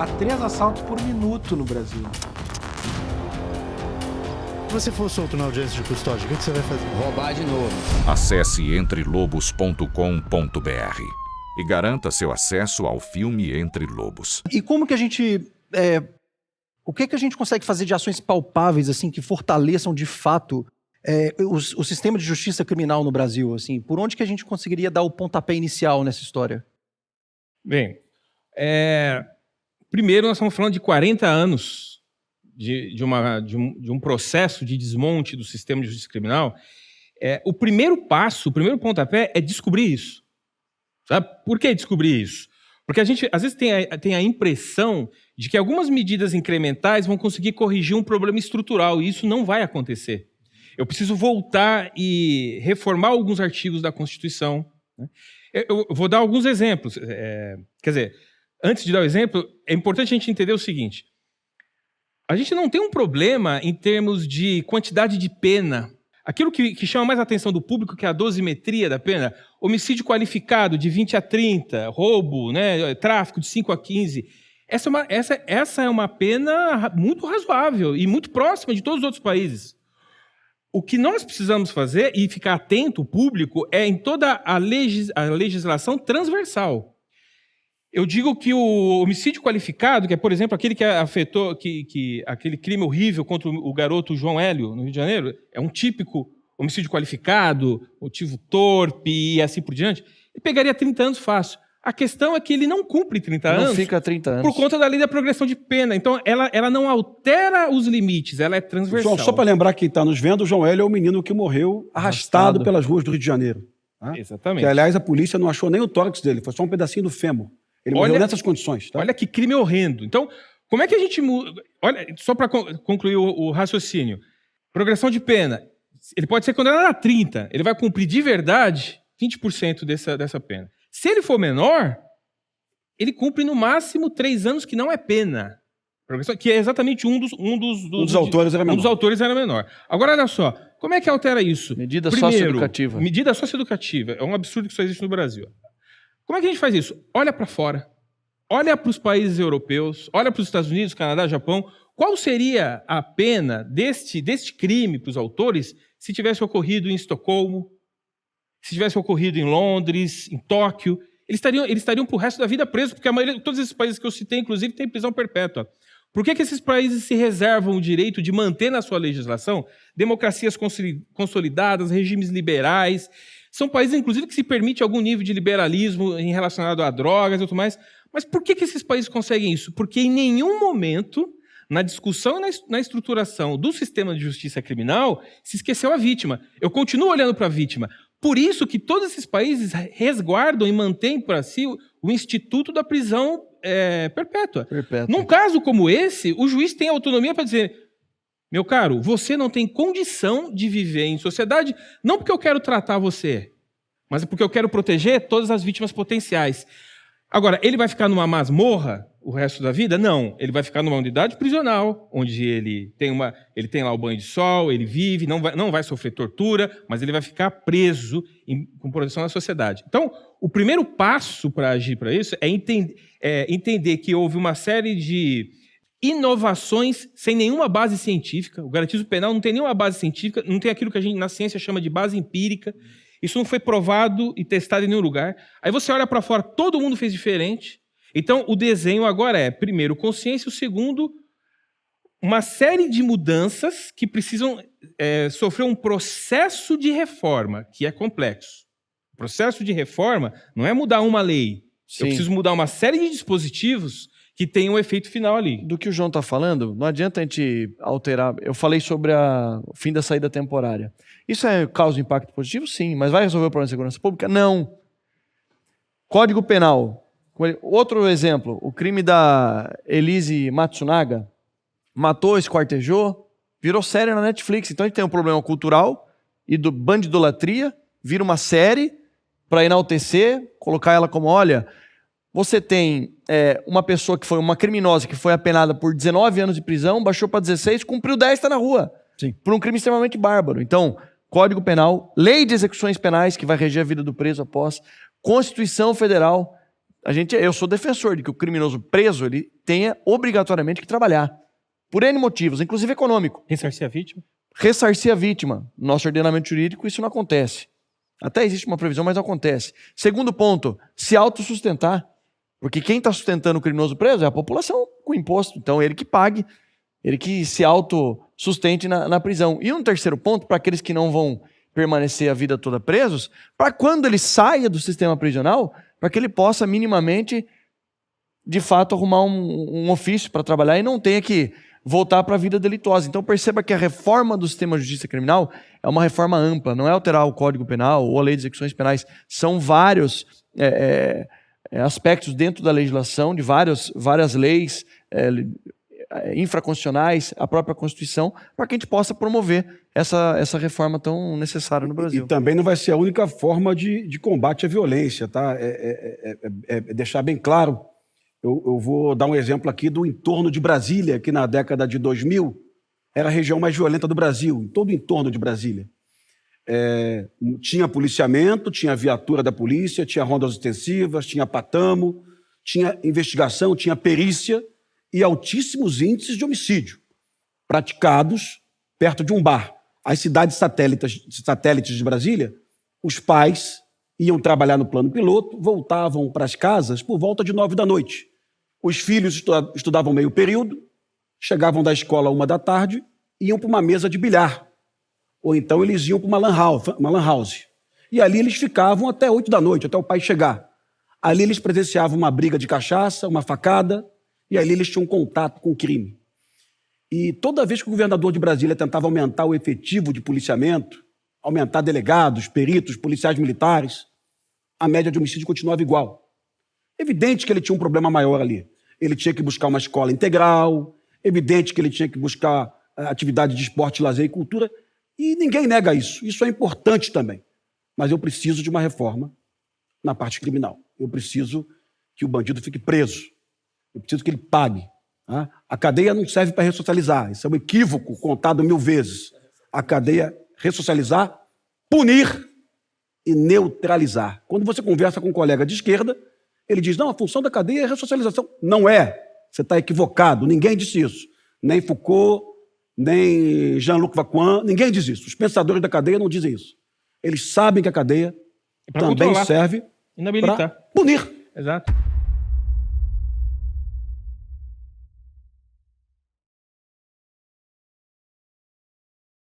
a 3 assaltos por minuto no Brasil. Se você for solto na audiência de custódia, o que você vai fazer? Roubar de novo. Acesse entrelobos.com.br e garanta seu acesso ao filme Entre Lobos. E como que a gente... o que a gente consegue fazer de ações palpáveis, assim, que fortaleçam de fato o sistema de justiça criminal no Brasil? Assim? Por onde que a gente conseguiria dar o pontapé inicial nessa história? Bem, primeiro nós estamos falando de 40 anos de um processo de desmonte do sistema de justiça criminal. O primeiro passo, o primeiro pontapé é descobrir isso. Sabe? Por que descobrir isso? Porque a gente, às vezes, tem a impressão de que algumas medidas incrementais vão conseguir corrigir um problema estrutural, e isso não vai acontecer. Eu preciso voltar e reformar alguns artigos da Constituição, né? Eu vou dar alguns exemplos. Quer dizer, antes de dar o exemplo, é importante a gente entender o seguinte. A gente não tem um problema em termos de quantidade de pena. Aquilo que chama mais a atenção do público, que é a dosimetria da pena, homicídio qualificado de 20 a 30, roubo, né, tráfico de 5 a 15, essa é uma pena muito razoável e muito próxima de todos os outros países. O que nós precisamos fazer, e ficar atento, o público, é em toda a legislação transversal. Eu digo que o homicídio qualificado, que é, por exemplo, aquele que afetou, aquele crime horrível contra o garoto João Hélio, no Rio de Janeiro, é um típico homicídio qualificado, motivo torpe e assim por diante, ele pegaria 30 anos fácil. A questão é que ele não cumpre 30 anos. Não fica 30 anos. Por conta da lei da progressão de pena. Então, ela não altera os limites, ela é transversal. Só para lembrar quem está nos vendo, o João Hélio é o menino que morreu arrastado pelas ruas do Rio de Janeiro. Tá? Exatamente. Que, aliás, a polícia não achou nem o tórax dele, foi só um pedacinho do fêmur. Ele morreu nessas condições. Tá? Olha que crime horrendo. Então, como é que a gente muda? Olha, só para concluir o raciocínio. Progressão de pena. Ele pode ser condenado a 30. Ele vai cumprir de verdade 20% dessa pena. Se ele for menor, ele cumpre no máximo 3 anos, que não é pena. Que é exatamente um dos autores era menor. Um dos autores era menor. Agora, olha só. Como é que altera isso? Medida socioeducativa. Medida socioeducativa. É um absurdo que só existe no Brasil. Como é que a gente faz isso? Olha para fora. Olha para os países europeus, olha para os Estados Unidos, Canadá, Japão. Qual seria a pena deste crime para os autores se tivesse ocorrido em Estocolmo, se tivesse ocorrido em Londres, em Tóquio? Eles estariam para o resto da vida presos, porque a maioria de todos esses países que eu citei, inclusive, tem prisão perpétua. Por que esses países se reservam o direito de manter na sua legislação democracias consolidadas, regimes liberais? São países, inclusive, que se permite algum nível de liberalismo relacionado a drogas e tudo mais. Mas por que esses países conseguem isso? Porque em nenhum momento, na discussão e na estruturação do sistema de justiça criminal, se esqueceu a vítima. Eu continuo olhando para a vítima. Por isso que todos esses países resguardam e mantêm para si o instituto da prisão perpétua. Num caso como esse, o juiz tem autonomia para dizer: meu caro, você não tem condição de viver em sociedade, não porque eu quero tratar você, mas porque eu quero proteger todas as vítimas potenciais. Agora, ele vai ficar numa masmorra o resto da vida? Não. Ele vai ficar numa unidade prisional, onde ele tem lá o banho de sol, ele vive, não vai sofrer tortura, mas ele vai ficar preso com proteção da sociedade. Então, o primeiro passo para agir para isso é entender que houve uma série de inovações sem nenhuma base científica. O garantismo penal não tem nenhuma base científica, não tem aquilo que a gente na ciência chama de base empírica. Isso não foi provado e testado em nenhum lugar. Aí você olha para fora, todo mundo fez diferente. Então, o desenho agora é, primeiro, consciência, o segundo, uma série de mudanças que precisam sofrer um processo de reforma, que é complexo. O processo de reforma não é mudar uma lei. Sim. Eu preciso mudar uma série de dispositivos que tem um efeito final ali. Do que o João está falando, não adianta a gente alterar. Eu falei sobre o fim da saída temporária. Isso causa impacto positivo? Sim. Mas vai resolver o problema de segurança pública? Não. Código Penal. Outro exemplo, o crime da Elise Matsunaga. Matou, esquartejou, virou série na Netflix. Então a gente tem um problema cultural e do bandidolatria, vira uma série para enaltecer, colocar ela como, olha... Você tem uma pessoa que foi uma criminosa, que foi apenada por 19 anos de prisão, baixou para 16, cumpriu 10, está na rua. Sim. Por um crime extremamente bárbaro. Então, Código Penal, Lei de Execuções Penais, que vai reger a vida do preso após, Constituição Federal, eu sou defensor de que o criminoso preso ele tenha obrigatoriamente que trabalhar. Por N motivos, inclusive econômico. Ressarcir a vítima? Ressarcir a vítima. No nosso ordenamento jurídico, isso não acontece. Até existe uma previsão, mas não acontece. Segundo ponto, se autossustentar. Porque quem está sustentando o criminoso preso é a população com imposto. Então, ele que pague, ele que se autossustente na prisão. E um terceiro ponto, para aqueles que não vão permanecer a vida toda presos, para quando ele saia do sistema prisional, para que ele possa minimamente, de fato, arrumar um ofício para trabalhar e não tenha que voltar para a vida delituosa. Então perceba que a reforma do sistema de justiça criminal é uma reforma ampla, não é alterar o Código Penal ou a Lei de Execuções Penais. São vários aspectos dentro da legislação, de várias leis infraconstitucionais, a própria Constituição, para que a gente possa promover essa reforma tão necessária no Brasil. E também não vai ser a única forma de combate à violência, tá? Deixar bem claro. Eu vou dar um exemplo aqui do entorno de Brasília, que na década de 2000 era a região mais violenta do Brasil, em todo o entorno de Brasília. Tinha policiamento, tinha viatura da polícia, tinha rondas ostensivas, tinha patamo, tinha investigação, tinha perícia e altíssimos índices de homicídio praticados perto de um bar. As cidades satélites de Brasília, os pais iam trabalhar no plano piloto, voltavam para as casas por volta de 9 da noite. Os filhos estudavam meio período, chegavam da escola 1 da tarde e iam para uma mesa de bilhar. Ou então eles iam para uma lan house. E ali eles ficavam até 8 da noite, até o pai chegar. Ali eles presenciavam uma briga de cachaça, uma facada, e ali eles tinham contato com o crime. E toda vez que o governador de Brasília tentava aumentar o efetivo de policiamento, aumentar delegados, peritos, policiais militares, a média de homicídio continuava igual. Evidente que ele tinha um problema maior ali. Ele tinha que buscar uma escola integral, evidente que ele tinha que buscar atividade de esporte, lazer e cultura, e ninguém nega isso. Isso é importante também. Mas eu preciso de uma reforma na parte criminal. Eu preciso que o bandido fique preso. Eu preciso que ele pague. Tá? A cadeia não serve para ressocializar. Isso é um equívoco contado 1000 vezes. A cadeia ressocializar, punir e neutralizar. Quando você conversa com um colega de esquerda, ele diz, não, a função da cadeia é ressocialização. Não é. Você está equivocado. Ninguém disse isso. Nem Foucault, nem Jean-Luc Vacuin, ninguém diz isso. Os pensadores da cadeia não dizem isso. Eles sabem que a cadeia também serve para punir. Exato.